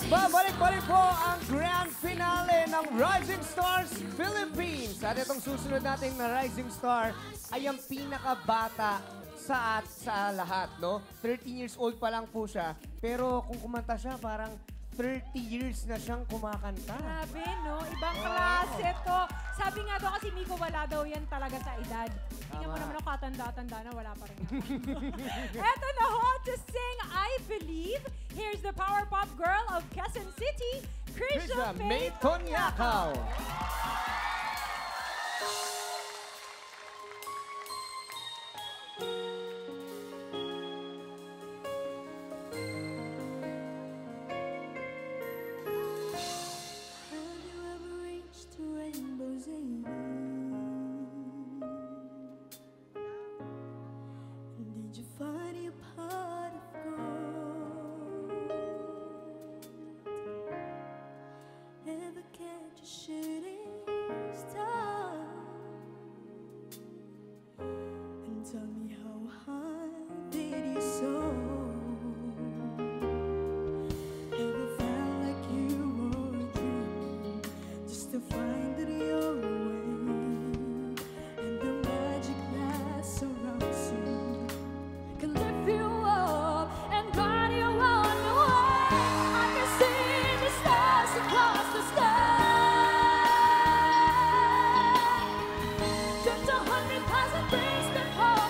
Babalik-balik po ang grand finale ng Rising Stars Philippines. At itong susunod nating na Rising Star ay ang pinakabata sa lahat, no? 13 years old pa lang po siya. Pero kung kumanta siya, parang 30 years na siyang kumakanta. Grabe, no? Ibang klase to. Sabi nga daw kasi Miko, wala daw yan talaga sa edad. Tingnan mo naman ako, katanda-tanda na, wala pa rin yan. Eto na ho, to sing I Believe. Here's the Power Pop Girl of Quezon City, Krisha May Tonyakaw. Tell me how hard did you soar? Ever felt like you were dreaming just to find that you're away, and the magic that surrounds you can lift you up and guide you on your way. I can see the stars across the sky. Just 100,000 things before.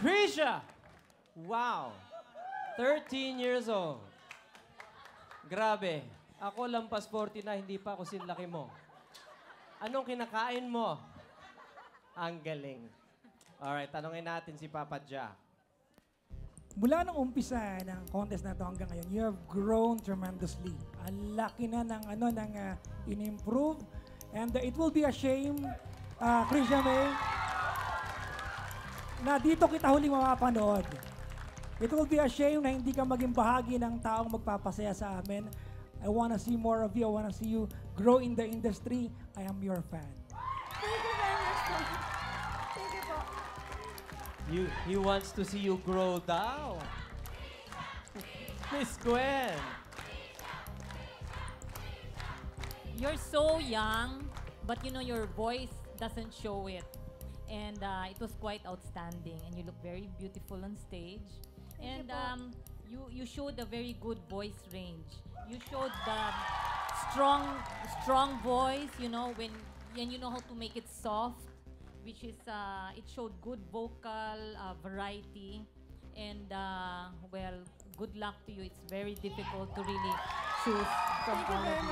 Krisha! Wow! 13 years old. Grabe. Ako lampas 40 na, hindi pa ako sinlaki mo. Anong kinakain mo? Ang galing. Alright, tanongin natin si Papa Jack. Mula nung umpisa ng contest na ito hanggang ngayon, you have grown tremendously. Ang laki na ng in-improve. And it will be a shame, Krisha May, na dito kita huli mapapanood. It will be a shame na hindi ka maging bahagi ng taong magpapasaya sa amin. I wanna see more of you. I wanna see you grow in the industry. I am your fan. Thank you very much po. Thank you po. He wants to see you grow down. Miss Gwen. You're so young, but you know your voice doesn't show it. And it was quite outstanding, and you look very beautiful on stage. And you showed a very good voice range. You showed the strong voice, you know, and you know how to make it soft, which is, it showed good vocal variety. And, well, good luck to you. It's very difficult to really choose from all of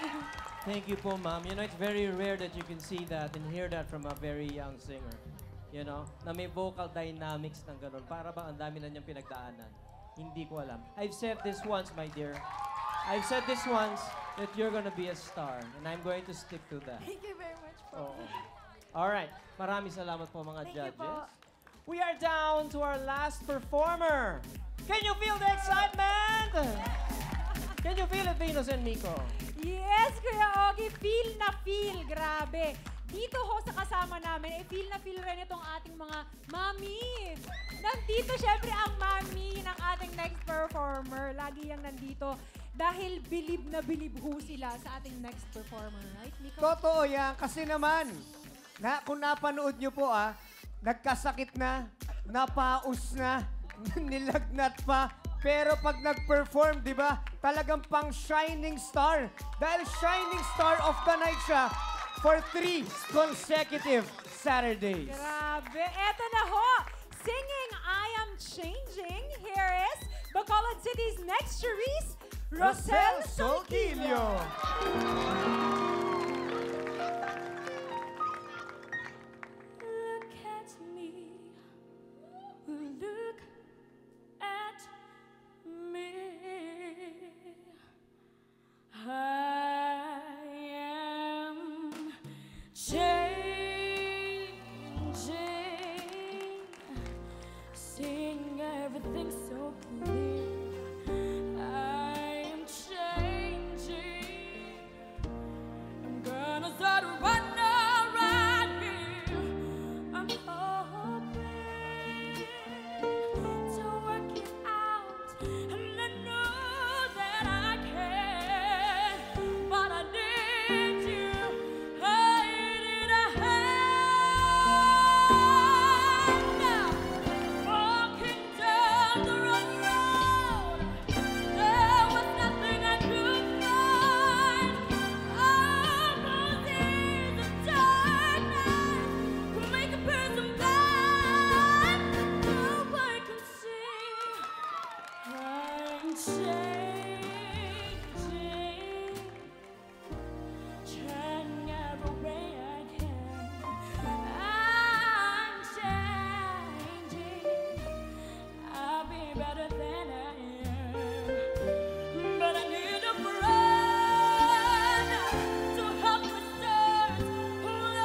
you. Thank you po, ma'am. You know, it's very rare that you can see that and hear that from a very young singer. You know, na may vocal dynamics ng ganun. Para bang ang dami na niyang pinagdaanan. Hindi ko alam. I've said this once, my dear. I've said this once that you're gonna be a star. And I'm going to stick to that. Thank you very much po. Oo. Alright. Maraming salamat po mga Thank you judges. po. We are down to our last performer. Can you feel the excitement? Can you feel it, Venus and Miko? Yes, Kuya Ogie, feel na feel. Grabe. Dito ho sa kasama namin, feel na feel rin itong ating mga mommies. Nandito syempre ang mommy ng ating next performer. Lagi yang nandito dahil bilib na bilib ho sila sa ating next performer. Right, Miko? Totoo yan. Kasi naman, kung napanood nyo po nagkasakit na, napaus na, nilagnat pa. Pero pag nag-perform, di ba, talagang pang shining star. Dahil shining star of the night siya for 3 consecutive Saturdays. Grabe. Eto na ho. Singing I Am Changing. Here is Bacolod City's next Cherise, Rosel Solquillo. Look at me. Look at me. I am changing. Seeing everything so clear. I am changing. I'm gonna start right now, right here. I'm hoping to work it out, and I know that I can. But I need you. I need a hand now. Walking down the road, there was nothing I could find. All those years of darkness could make a person blind. Now I can see I'm changing, trying every way I can. I'm changing. I'll be better than I am, but I need a friend to help me start all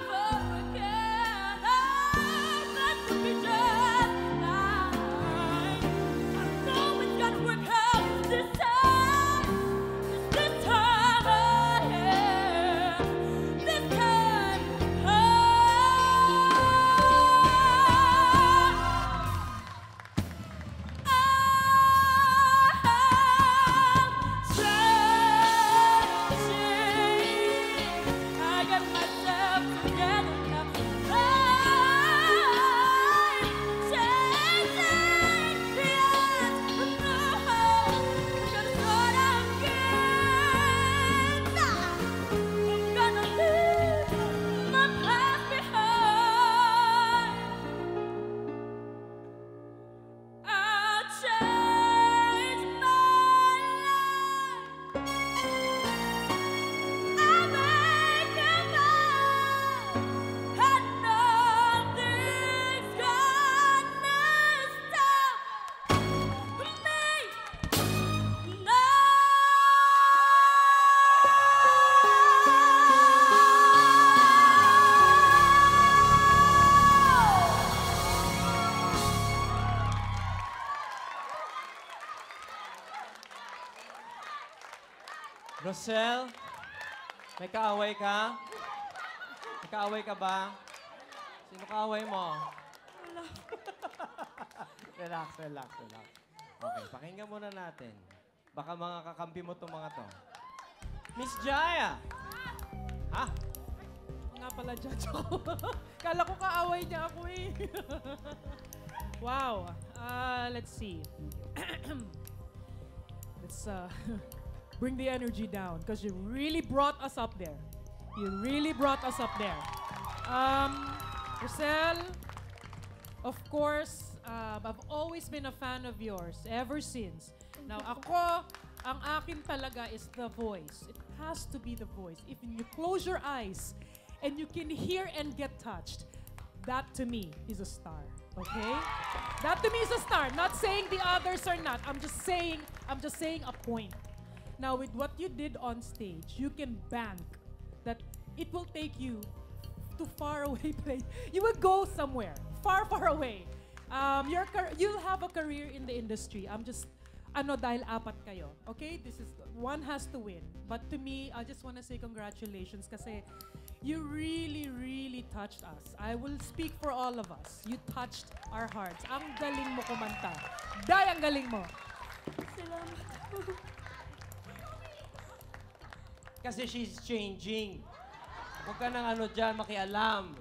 over again. Oh, that could be just fine. I know it's gonna work out this time. 'Cause this time I am. This time I got myself together now. I'm changing, yes, I'm gonna start again. I'm gonna leave my past behind. I'll change my life. I make a vow, and nothing's gonna stop me Rosel, may kaaway ka? May kaaway ka ba? Sino kaaway mo? Relax, relax, relax. Okay, pakinggan muna natin. Baka mga kakampi mo itong mga to. Miss Jaya! Ha? Nga pala, judge ako. Kala ko kaaway niya ako eh. Wow. Let's see. Let's bring the energy down because you really brought us up there. You really brought us up there. Rosel, of course, I've always been a fan of yours ever since. Now, ako, ang akin talaga is the voice. It has to be the voice. If you close your eyes and you can hear and get touched, that to me is a star. Okay? That to me is a star. Not saying the others are not. I'm just saying a point. Now, with what you did on stage, you can bank that it will take you to far away place. You will go somewhere, far, far away. You'll have a career in the industry. I'm just, dahil apat kayo. Okay? One has to win. But to me, I just want to say congratulations kasi you really, really touched us. I will speak for all of us. You touched our hearts. Ang galing mo kumanta. Day, ang galing mo. Kasi she's changing. Huwag ka nang dyan, makialam.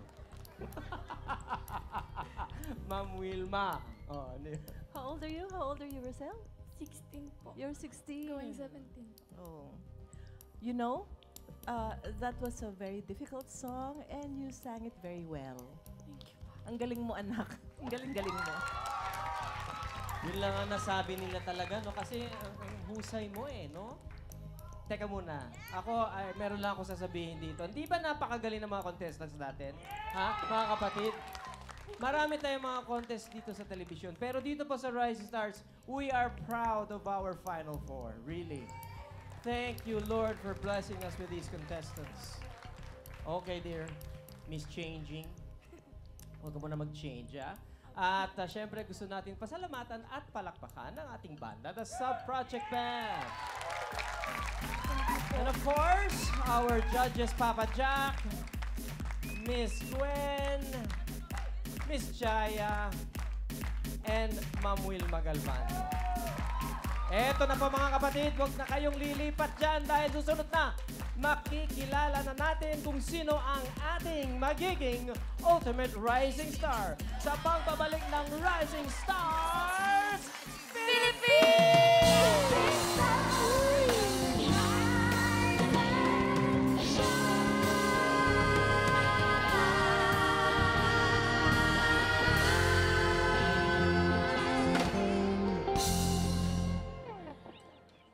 Ma'am Wilma. Oh, ano yun? How old are you? How old are you, Rosel? 16 po. You're 16. Going 17. Oh. You know, that was a very difficult song and you sang it very well. Thank you po. Ang galing mo, anak. Ang galing-galing mo. Yun lang ang nasabi nila talaga, no? Kasi ang husay mo no? Teka muna. Ako, meron lang ako sasabihin dito. Hindi ba napakagaling ng mga contestants natin? Ha? Mga kapatid? Marami tayong mga contest dito sa television. Pero dito po sa Rising Stars, we are proud of our Final Four. Really. Thank you, Lord, for blessing us with these contestants. Okay, dear. Miss Changing. Huwag ka muna mag-change, ah. At syempre, gusto natin pasalamatan at palakpakan ang ating banda, the Sub Project Band. And of course, our judges, Papa Jack, Miss Gwen, Miss Jaya, and Ma'am Wilma Galvan. Eto na po mga kapatid, huwag na kayong lilipat dyan dahil susunod na makikilala na natin kung sino ang ating magiging Ultimate Rising Star sa pagbabalik ng Rising Stars Philippines!